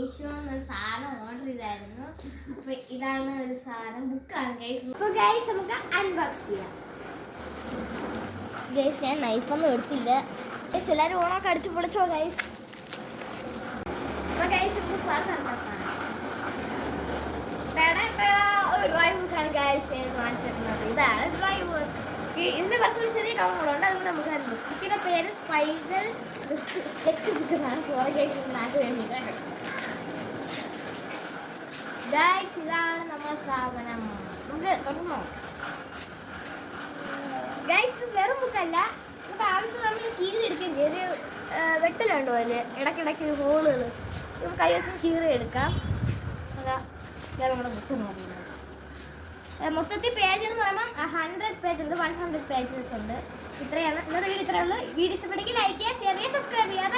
മീഷോന്ന് ഒരു സാധനം ഓർഡർ ചെയ്തായിരുന്നു. അപ്പൊ ഇതാണ് ഒരു സാധനം, ബുക്കാണ് ഗൈസ്. അപ്പൊ ഗൈസ് നമുക്ക് അൺബോക്സ് ചെയ്യാം. ഗൈസ് ഞാൻ നൈഫൊന്നും എടുത്തില്ല. ഗൈസ് എല്ലാവരും ഓണൊക്കെ അടിച്ച് പൊളിച്ചോ ഗൈസ്. അപ്പൊ ഗൈസ് നമുക്ക് പറഞ്ഞ ഒരു ഡ്രൈവ് ബുക്കാണ് ഗൈസ് വാങ്ങിച്ചിട്ടുള്ളത്. ഇതാണ് ഡ്രൈവ് ബുക്ക്. ഇതിന്റെ കുറച്ച് ചെറിയ ഡൗൺലോഡ് അതുകൊണ്ട് നമുക്ക് ബുക്കിന്റെ പേര് സ്പൈറൽ സ്കെച്ച് ബുക്ക് എന്നാണ്. കുറെ ഗൈസ് നാക്ക് വേണ്ടിയിട്ടാണ് ഗൈസ്. ഇതാണ് നമ്മുടെ സ്ഥാപനം. നമുക്ക് തുടങ്ങണോ ഗൈസ്? ഇത് വെറും ബുക്കല്ല, നമുക്ക് ആവശ്യമാണെങ്കിൽ കീറിയെടുക്കുകയും ചെയ്യും. ഒരു വെട്ടലുണ്ടോ അതിൽ ഇടയ്ക്കിടയ്ക്ക് ഹോളുകൾ, നമുക്ക് കൈവശം കീറിയെടുക്കാം. അതാ ഇതാണ് നമ്മുടെ ബുക്ക് എന്ന് പറയുന്നത്. മൊത്തത്തിൽ പേജ് എന്ന് പറയുമ്പോൾ 100 പേജ് ഉണ്ട്, 100 പേജസ് ഉണ്ട്. ഇത്രയാണ് ഇന്നത്തെ വീഡിയോ. ഇത്രയുള്ളൂ. വീഡിയോ ഇഷ്ടപ്പെടുമെങ്കിൽ ലൈക്ക് ചെയ്യുക, ഷെയർ ചെയ്യുക, സബ്സ്ക്രൈബ് ചെയ്യുക.